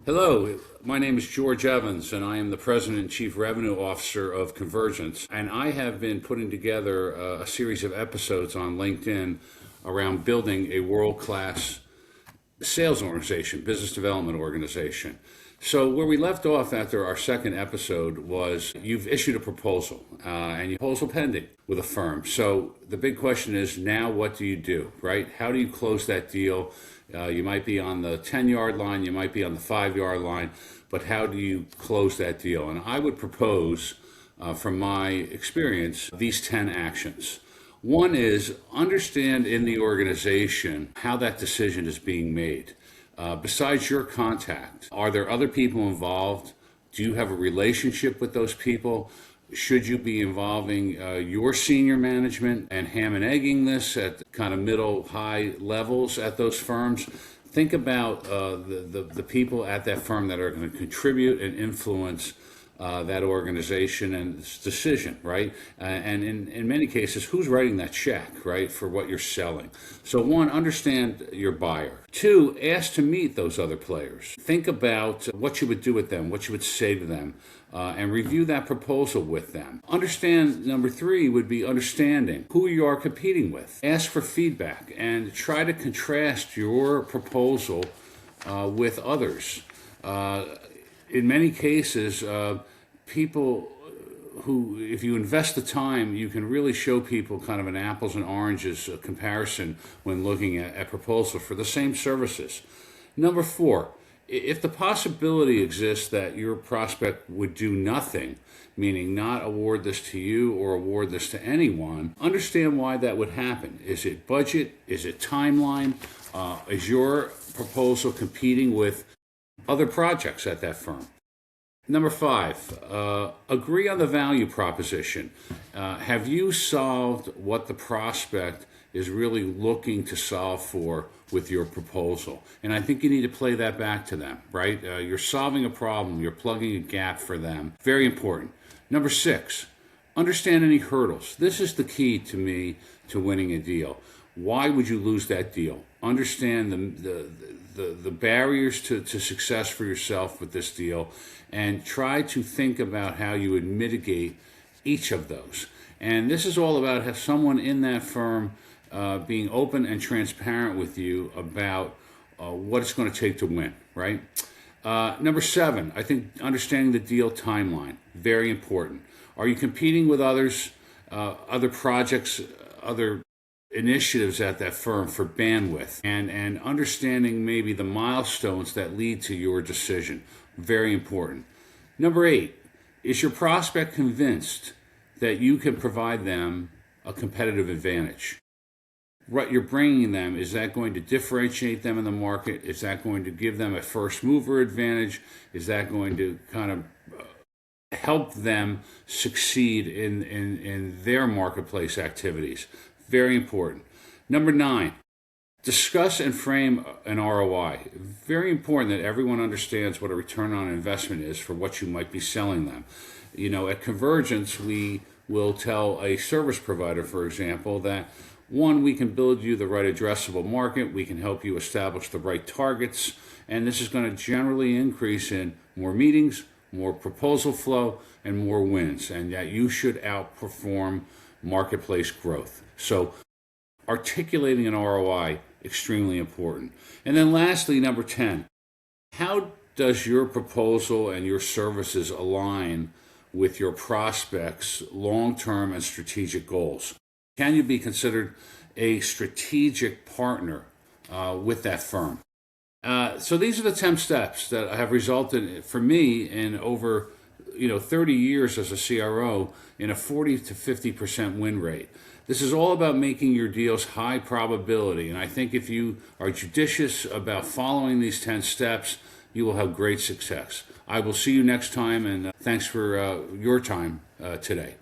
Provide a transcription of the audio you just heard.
Hello, my name is George Evans, and I am the President and Chief Revenue Officer of Convergence. And I have been putting together a series of episodes on LinkedIn around building a world class sales organization, business development organization. So, where we left off after our second episode was you've issued a proposal and your proposal pending with a firm. So, the big question is now what do you do, right? How do you close that deal? You might be on the 10-yard line, you might be on the 5-yard line, but how do you close that deal? And I would propose, from my experience, these 10 actions. One is understand in the organization how that decision is being made. Besides your contact, are there other people involved? Do you have a relationship with those people? Should you be involving your senior management and ham and egging this at kind of middle, high levels at those firms? Think about the people at that firm that are going to contribute and influence that organization and its decision, right? And in many cases, who's writing that check, right, for what you're selling? So one, understand your buyer. Two, ask to meet those other players. Think about what you would do with them, what you would say to them, and review that proposal with them. Understand, number three would be understanding who you are competing with. Ask for feedback and try to contrast your proposal with others. In many cases, people who, if you invest the time, you can really show people kind of an apples and oranges comparison when looking at proposal for the same services. Number four, if the possibility exists that your prospect would do nothing, meaning not award this to you or award this to anyone, understand why that would happen. Is it budget? Is it timeline? Is your proposal competing with other projects at that firm? Number five, agree on the value proposition. Have you solved what the prospect is really looking to solve for with your proposal? And I think you need to play that back to them, right? You're solving a problem, you're plugging a gap for them. Very important. Number six, understand any hurdles. This is the key to me to winning a deal. Why would you lose that deal? Understand the barriers to success for yourself with this deal, and try to think about how you would mitigate each of those. And this is all about have someone in that firm being open and transparent with you about what it's going to take to win, right? Number seven, I think understanding the deal timeline, very important. Are you competing with others, other projects, other initiatives at that firm for bandwidth, and understanding maybe the milestones that lead to your decision? Very important. Number eight, is your prospect convinced that you can provide them a competitive advantage? What you're bringing them, is that going to differentiate them in the market? Is that going to give them a first mover advantage? Is that going to kind of help them succeed in their marketplace activities? Very important. Number nine, discuss and frame an ROI. Very important that everyone understands what a return on investment is for what you might be selling them. You know, at Convergence, we will tell a service provider, for example, that one, we can build you the right addressable market, we can help you establish the right targets, and this is going to generally increase in more meetings, more proposal flow, and more wins, and that you should outperform marketplace growth. So articulating an ROI, extremely important. And then lastly, number 10, how does your proposal and your services align with your prospects' long-term and strategic goals? Can you be considered a strategic partner with that firm? So these are the 10 steps that have resulted for me in over 30 years as a CRO in a 40 to 50% win rate. This is all about making your deals high probability. And I think if you are judicious about following these 10 steps, you will have great success. I will see you next time, and thanks for your time today.